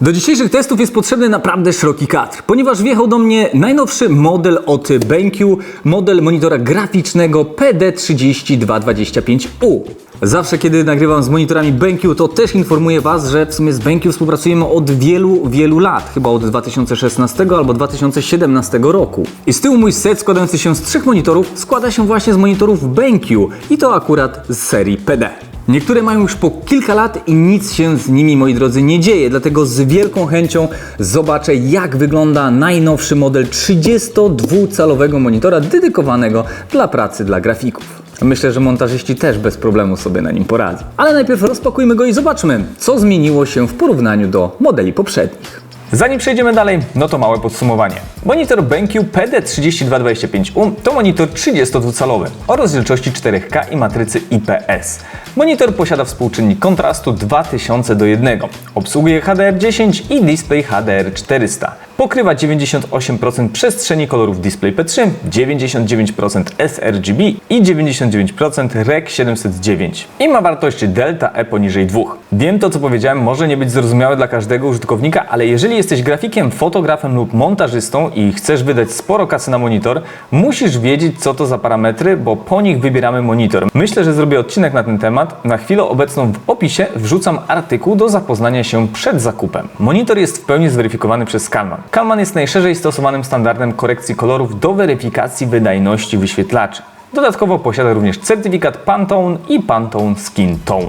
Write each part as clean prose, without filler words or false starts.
Do dzisiejszych testów jest potrzebny naprawdę szeroki kadr, ponieważ wjechał do mnie najnowszy model od BenQ, model monitora graficznego PD3225U. Zawsze kiedy nagrywam z monitorami BenQ, to też informuję Was, że w sumie z BenQ współpracujemy od wielu lat, chyba od 2016 albo 2017 roku. I z tyłu mój set składający się z 3 monitorów składa się właśnie z monitorów BenQ i to akurat z serii PD. Niektóre mają już po kilka lat i nic się z nimi, moi drodzy, nie dzieje, dlatego z wielką chęcią zobaczę, jak wygląda najnowszy model 32-calowego monitora dedykowanego dla pracy dla grafików. Myślę, że montażyści też bez problemu sobie na nim poradzą. Ale najpierw rozpakujmy go i zobaczmy, co zmieniło się w porównaniu do modeli poprzednich. Zanim przejdziemy dalej, no to małe podsumowanie. Monitor BenQ PD3225U to monitor 32-calowy o rozdzielczości 4K i matrycy IPS. Monitor posiada współczynnik kontrastu 20:1, obsługuje HDR10 i Display HDR400. Pokrywa 98% przestrzeni kolorów DisplayP3, 99% sRGB i 99% Rec 709. I ma wartość delta E poniżej 2. Wiem, to co powiedziałem może nie być zrozumiałe dla każdego użytkownika, ale jeżeli jesteś grafikiem, fotografem lub montażystą i chcesz wydać sporo kasy na monitor, musisz wiedzieć, co to za parametry, bo po nich wybieramy monitor. Myślę, że zrobię odcinek na ten temat. Na chwilę obecną w opisie wrzucam artykuł do zapoznania się przed zakupem. Monitor jest w pełni zweryfikowany przez Calman. Calman jest najszerzej stosowanym standardem korekcji kolorów do weryfikacji wydajności wyświetlaczy. Dodatkowo posiada również certyfikat Pantone i Pantone Skin Tone.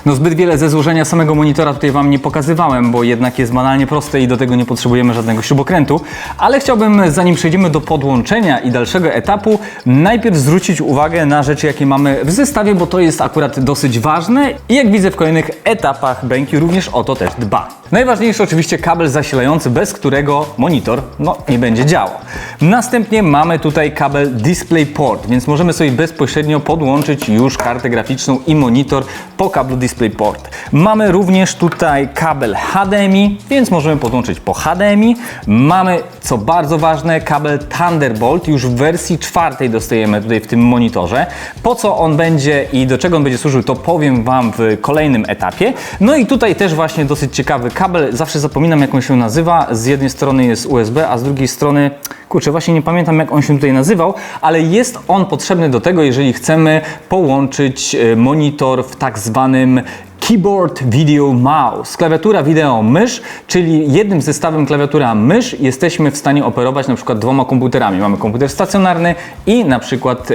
No zbyt wiele ze złożenia samego monitora tutaj Wam nie pokazywałem, bo jednak jest banalnie proste i do tego nie potrzebujemy żadnego śrubokrętu. Ale chciałbym, zanim przejdziemy do podłączenia i dalszego etapu, najpierw zwrócić uwagę na rzeczy, jakie mamy w zestawie, bo to jest akurat dosyć ważne i jak widzę w kolejnych etapach BenQ również o to też dba. Najważniejszy oczywiście kabel zasilający, bez którego monitor nie będzie działał. Następnie mamy tutaj kabel DisplayPort, więc możemy sobie bezpośrednio podłączyć już kartę graficzną i monitor po kablu DisplayPort. Mamy również tutaj kabel HDMI, więc możemy podłączyć po HDMI. Mamy, co bardzo ważne, kabel Thunderbolt. Już w wersji 4 dostajemy tutaj w tym monitorze. Po co on będzie i do czego on będzie służył, to powiem Wam w kolejnym etapie. No i tutaj też właśnie dosyć ciekawy kabel. Zawsze zapominam, jak on się nazywa. Z jednej strony jest USB, a z drugiej strony, kurczę, właśnie nie pamiętam, jak on się tutaj nazywał, ale jest on potrzebny do tego, jeżeli chcemy połączyć monitor w tak zwanym Keyboard Video Mouse. Klawiatura, wideo, mysz, czyli jednym zestawem klawiatura, mysz jesteśmy w stanie operować na przykład 2 komputerami. Mamy komputer stacjonarny i na przykład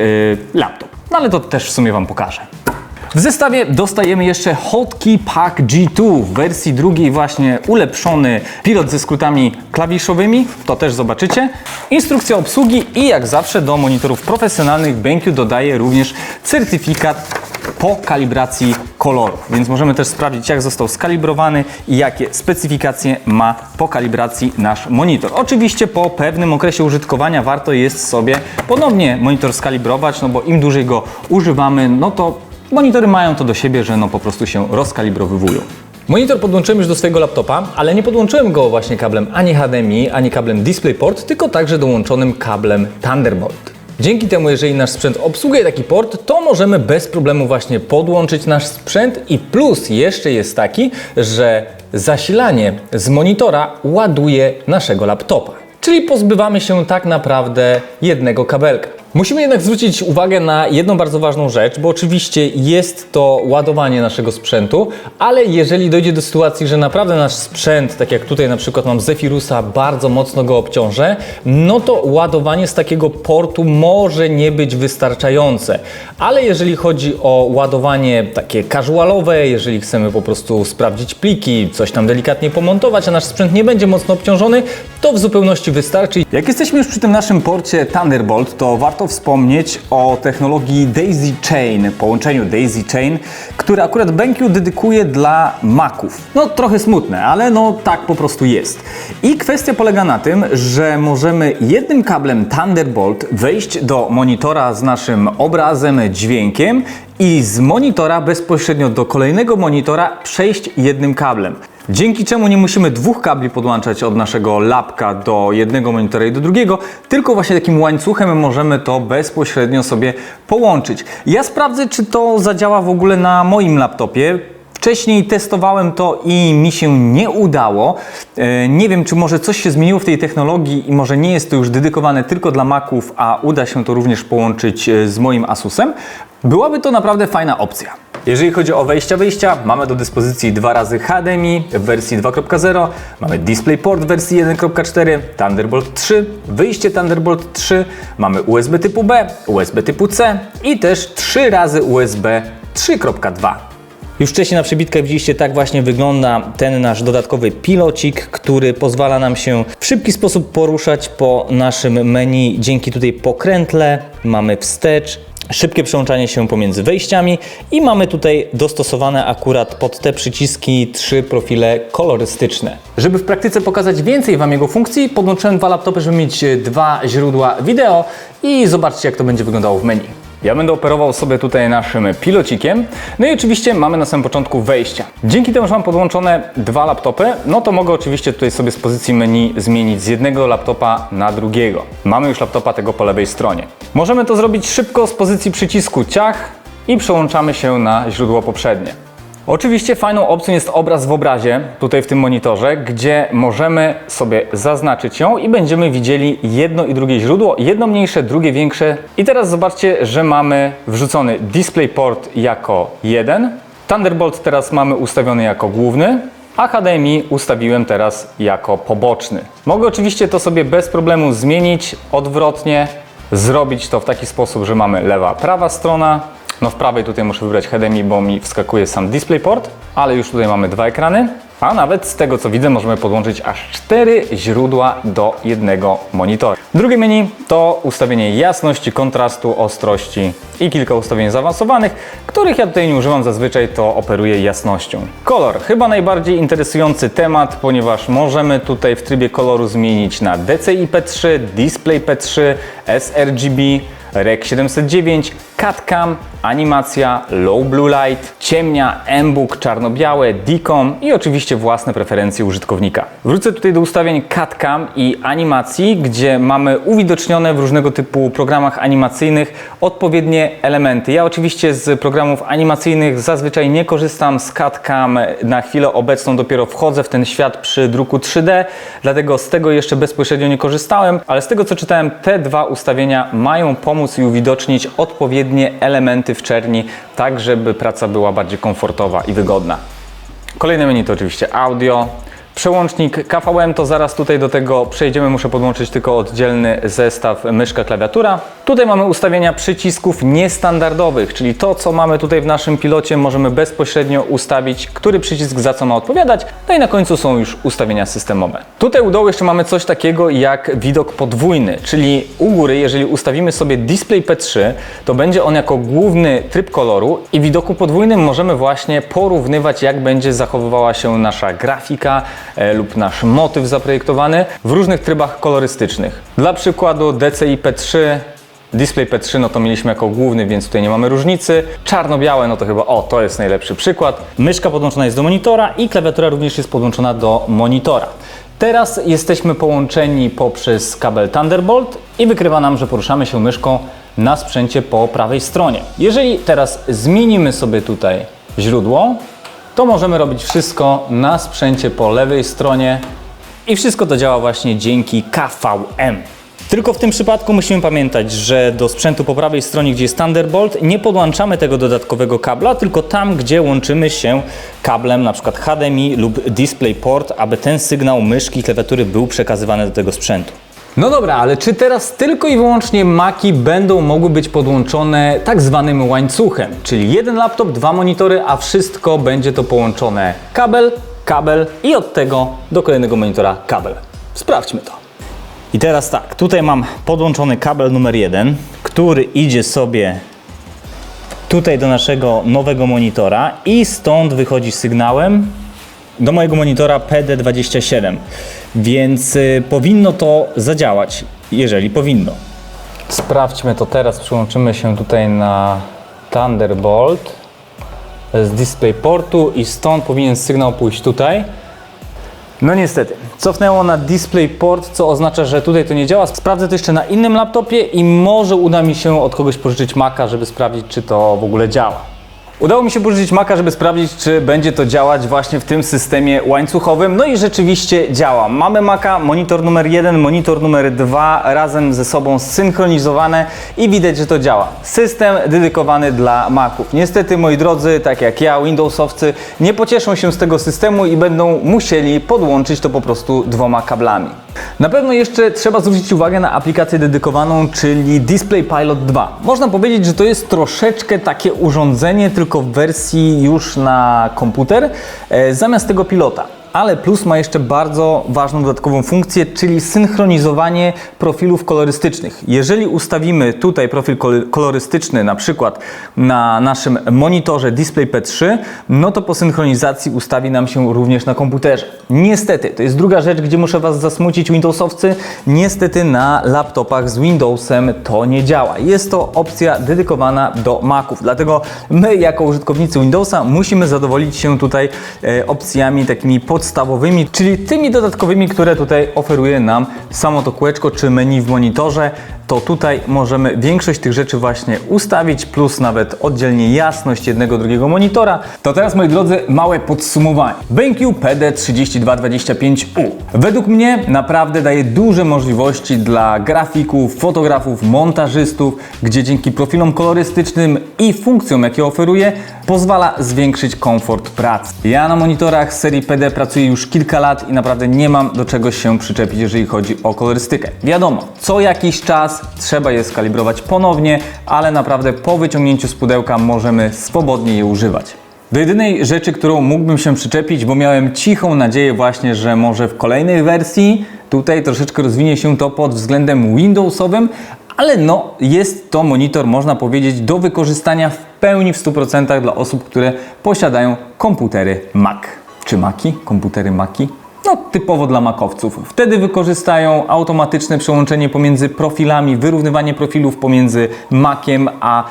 laptop. No ale to też w sumie Wam pokażę. W zestawie dostajemy jeszcze Hotkey Pack G2 w wersji drugiej, właśnie ulepszony pilot ze skrótami klawiszowymi, to też zobaczycie. Instrukcja obsługi i jak zawsze do monitorów profesjonalnych BenQ dodaje również certyfikat po kalibracji kolorów, więc możemy też sprawdzić, jak został skalibrowany i jakie specyfikacje ma po kalibracji nasz monitor. Oczywiście po pewnym okresie użytkowania warto jest sobie ponownie monitor skalibrować, no bo im dłużej go używamy, no to monitory mają to do siebie, że po prostu się rozkalibrowywują. Monitor podłączyłem już do swojego laptopa, ale nie podłączyłem go właśnie kablem ani HDMI, ani kablem DisplayPort, tylko także dołączonym kablem Thunderbolt. Dzięki temu, jeżeli nasz sprzęt obsługuje taki port, to możemy bez problemu właśnie podłączyć nasz sprzęt i plus jeszcze jest taki, że zasilanie z monitora ładuje naszego laptopa. Czyli pozbywamy się tak naprawdę jednego kabelka. Musimy jednak zwrócić uwagę na jedną bardzo ważną rzecz, bo oczywiście jest to ładowanie naszego sprzętu, ale jeżeli dojdzie do sytuacji, że naprawdę nasz sprzęt, tak jak tutaj na przykład mam Zephyrusa, bardzo mocno go obciążę, no to ładowanie z takiego portu może nie być wystarczające. Ale jeżeli chodzi o ładowanie takie casualowe, jeżeli chcemy po prostu sprawdzić pliki, coś tam delikatnie pomontować, a nasz sprzęt nie będzie mocno obciążony, to w zupełności wystarczy. Jak jesteśmy już przy tym naszym porcie Thunderbolt, to warto wspomnieć o technologii Daisy Chain, połączeniu Daisy Chain, które akurat BenQ dedykuje dla Maców. No trochę smutne, ale tak po prostu jest. I kwestia polega na tym, że możemy jednym kablem Thunderbolt wejść do monitora z naszym obrazem, dźwiękiem i z monitora bezpośrednio do kolejnego monitora przejść jednym kablem. Dzięki czemu nie musimy 2 kabli podłączać od naszego lapka do jednego monitora i do drugiego, tylko właśnie takim łańcuchem możemy to bezpośrednio sobie połączyć. Ja sprawdzę, czy to zadziała w ogóle na moim laptopie. Wcześniej testowałem to i mi się nie udało. Nie wiem, czy może coś się zmieniło w tej technologii i może nie jest to już dedykowane tylko dla Maców, a uda się to również połączyć z moim Asusem. Byłaby to naprawdę fajna opcja. Jeżeli chodzi o wyjścia, mamy do dyspozycji 2 razy HDMI w wersji 2.0, mamy DisplayPort w wersji 1.4, Thunderbolt 3, wyjście Thunderbolt 3, mamy USB typu B, USB typu C i też 3 razy USB 3.2. Już wcześniej na przebitkach widzieliście, tak właśnie wygląda ten nasz dodatkowy pilocik, który pozwala nam się w szybki sposób poruszać po naszym menu dzięki tutaj pokrętle, mamy wstecz, szybkie przełączanie się pomiędzy wejściami i mamy tutaj dostosowane akurat pod te przyciski 3 profile kolorystyczne. Żeby w praktyce pokazać więcej Wam jego funkcji, podłączyłem 2 laptopy, żeby mieć 2 źródła wideo i zobaczcie, jak to będzie wyglądało w menu. Ja będę operował sobie tutaj naszym pilocikiem. No i oczywiście mamy na samym początku wejścia. Dzięki temu, że mam podłączone 2 laptopy, no to mogę oczywiście tutaj sobie z pozycji menu zmienić z jednego laptopa na drugiego. Mamy już laptopa tego po lewej stronie. Możemy to zrobić szybko z pozycji przycisku ciach i przełączamy się na źródło poprzednie. Oczywiście fajną opcją jest obraz w obrazie, tutaj w tym monitorze, gdzie możemy sobie zaznaczyć ją i będziemy widzieli jedno i drugie źródło, jedno mniejsze, drugie większe. I teraz zobaczcie, że mamy wrzucony DisplayPort jako jeden, Thunderbolt teraz mamy ustawiony jako główny, a HDMI ustawiłem teraz jako poboczny. Mogę oczywiście to sobie bez problemu zmienić odwrotnie, zrobić to w taki sposób, że mamy lewa, prawa strona. No w prawej tutaj muszę wybrać HDMI, bo mi wskakuje sam DisplayPort, ale już tutaj mamy 2 ekrany, a nawet z tego co widzę możemy podłączyć aż 4 źródła do jednego monitora. Drugie menu to ustawienie jasności, kontrastu, ostrości i kilka ustawień zaawansowanych, których ja tutaj nie używam, zazwyczaj to operuję jasnością. Kolor, chyba najbardziej interesujący temat, ponieważ możemy tutaj w trybie koloru zmienić na DCI-P3, DisplayP3, sRGB, Rec 709, CAD-CAM, animacja, low blue light, ciemnia, embóg, czarno-białe, decom i oczywiście własne preferencje użytkownika. Wrócę tutaj do ustawień CAD-CAM i animacji, gdzie mamy uwidocznione w różnego typu programach animacyjnych odpowiednie elementy. Ja oczywiście z programów animacyjnych zazwyczaj nie korzystam z CAD-CAM. Na chwilę obecną dopiero wchodzę w ten świat przy druku 3D, dlatego z tego jeszcze bezpośrednio nie korzystałem, ale z tego co czytałem, te 2 ustawienia mają pomóc i uwidocznić odpowiednie elementy w czerni, tak żeby praca była bardziej komfortowa i wygodna. Kolejne menu to oczywiście audio. Przełącznik KVM to zaraz tutaj do tego przejdziemy, muszę podłączyć tylko oddzielny zestaw myszka, klawiatura. Tutaj mamy ustawienia przycisków niestandardowych, czyli to co mamy tutaj w naszym pilocie możemy bezpośrednio ustawić, który przycisk za co ma odpowiadać, no i na końcu są już ustawienia systemowe. Tutaj u dołu jeszcze mamy coś takiego jak widok podwójny, czyli u góry jeżeli ustawimy sobie DisplayP3, to będzie on jako główny tryb koloru i w widoku podwójnym możemy właśnie porównywać jak będzie zachowywała się nasza grafika, lub nasz motyw zaprojektowany w różnych trybach kolorystycznych. Dla przykładu DCI-P3, DisplayP3 no to mieliśmy jako główny, więc tutaj nie mamy różnicy. Czarno-białe no to chyba, to jest najlepszy przykład. Myszka podłączona jest do monitora i klawiatura również jest podłączona do monitora. Teraz jesteśmy połączeni poprzez kabel Thunderbolt i wykrywa nam, że poruszamy się myszką na sprzęcie po prawej stronie. Jeżeli teraz zmienimy sobie tutaj źródło, to możemy robić wszystko na sprzęcie po lewej stronie i wszystko to działa właśnie dzięki KVM. Tylko w tym przypadku musimy pamiętać, że do sprzętu po prawej stronie, gdzie jest Thunderbolt, nie podłączamy tego dodatkowego kabla, tylko tam, gdzie łączymy się kablem np. HDMI lub DisplayPort, aby ten sygnał myszki i klawiatury był przekazywany do tego sprzętu. No dobra, ale czy teraz tylko i wyłącznie Maci będą mogły być podłączone tak zwanym łańcuchem, czyli jeden laptop, 2 monitory, a wszystko będzie to połączone kabel i od tego do kolejnego monitora kabel. Sprawdźmy to. I teraz tak, tutaj mam podłączony kabel numer 1, który idzie sobie tutaj do naszego nowego monitora i stąd wychodzi sygnałem do mojego monitora PD27, więc powinno to zadziałać, jeżeli powinno. Sprawdźmy to teraz, przyłączymy się tutaj na Thunderbolt z DisplayPortu i stąd powinien sygnał pójść tutaj. No niestety, cofnęło na DisplayPort, co oznacza, że tutaj to nie działa. Sprawdzę to jeszcze na innym laptopie i może uda mi się od kogoś pożyczyć Maca, żeby sprawdzić, czy to w ogóle działa. Udało mi się pożyczyć Maca, żeby sprawdzić, czy będzie to działać właśnie w tym systemie łańcuchowym. No i rzeczywiście działa. Mamy Maca, monitor numer 1, monitor numer 2 razem ze sobą zsynchronizowane i widać, że to działa. System dedykowany dla Maców. Niestety, moi drodzy, tak jak ja, Windowsowcy, nie pocieszą się z tego systemu i będą musieli podłączyć to po prostu 2 kablami. Na pewno jeszcze trzeba zwrócić uwagę na aplikację dedykowaną, czyli Display Pilot 2. Można powiedzieć, że to jest troszeczkę takie urządzenie, tylko w wersji już na komputer, zamiast tego pilota. Ale Plus ma jeszcze bardzo ważną dodatkową funkcję, czyli synchronizowanie profilów kolorystycznych. Jeżeli ustawimy tutaj profil kolorystyczny, na przykład na naszym monitorze DisplayPad 3, no to po synchronizacji ustawi nam się również na komputerze. Niestety, to jest druga rzecz, gdzie muszę Was zasmucić, Windowsowcy, niestety na laptopach z Windowsem to nie działa. Jest to opcja dedykowana do Maców, dlatego my jako użytkownicy Windowsa musimy zadowolić się tutaj opcjami takimi podstawowymi, czyli tymi dodatkowymi, które tutaj oferuje nam samo to kółeczko czy menu w monitorze. To tutaj możemy większość tych rzeczy właśnie ustawić, plus nawet oddzielnie jasność jednego, drugiego monitora. To teraz, moi drodzy, małe podsumowanie. BenQ PD3225U według mnie naprawdę daje duże możliwości dla grafików, fotografów, montażystów, gdzie dzięki profilom kolorystycznym i funkcjom, jakie oferuje, pozwala zwiększyć komfort pracy. Ja na monitorach serii PD pracuję już kilka lat i naprawdę nie mam do czegoś się przyczepić, jeżeli chodzi o kolorystykę. Wiadomo, co jakiś czas trzeba je skalibrować ponownie, ale naprawdę po wyciągnięciu z pudełka możemy swobodnie je używać. Do jedynej rzeczy, którą mógłbym się przyczepić, bo miałem cichą nadzieję właśnie, że może w kolejnej wersji tutaj troszeczkę rozwinie się to pod względem Windowsowym, ale no jest to monitor, można powiedzieć, do wykorzystania w pełni w 100% dla osób, które posiadają komputery Mac. Czy Maci? Komputery Maci? No, typowo dla makowców. Wtedy wykorzystają automatyczne przełączenie pomiędzy profilami, wyrównywanie profilów pomiędzy Maciem a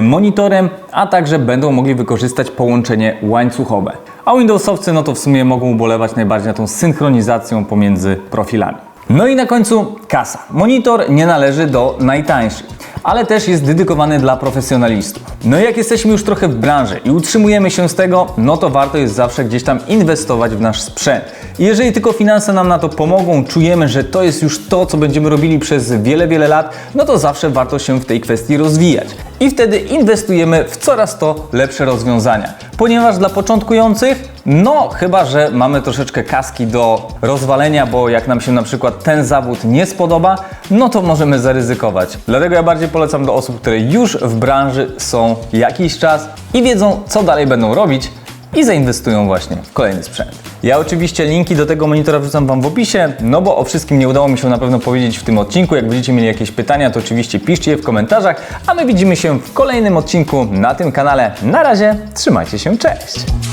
monitorem, a także będą mogli wykorzystać połączenie łańcuchowe. A Windowsowcy no to w sumie mogą ubolewać najbardziej nad tą synchronizacją pomiędzy profilami. No i na końcu kasa. Monitor nie należy do najtańszych, ale też jest dedykowany dla profesjonalistów. No i jak jesteśmy już trochę w branży i utrzymujemy się z tego, no to warto jest zawsze gdzieś tam inwestować w nasz sprzęt. I jeżeli tylko finanse nam na to pomogą, czujemy, że to jest już to, co będziemy robili przez wiele, wiele lat, no to zawsze warto się w tej kwestii rozwijać. I wtedy inwestujemy w coraz to lepsze rozwiązania. Ponieważ dla początkujących, no chyba że mamy troszeczkę kaski do rozwalenia, bo jak nam się na przykład ten zawód nie spodoba, no to możemy zaryzykować. Dlatego ja bardziej polecam do osób, które już w branży są jakiś czas i wiedzą, co dalej będą robić i zainwestują właśnie w kolejny sprzęt. Ja oczywiście linki do tego monitora wrzucam Wam w opisie, no bo o wszystkim nie udało mi się na pewno powiedzieć w tym odcinku. Jak będziecie mieli jakieś pytania, to oczywiście piszcie je w komentarzach, a my widzimy się w kolejnym odcinku na tym kanale. Na razie, trzymajcie się, cześć!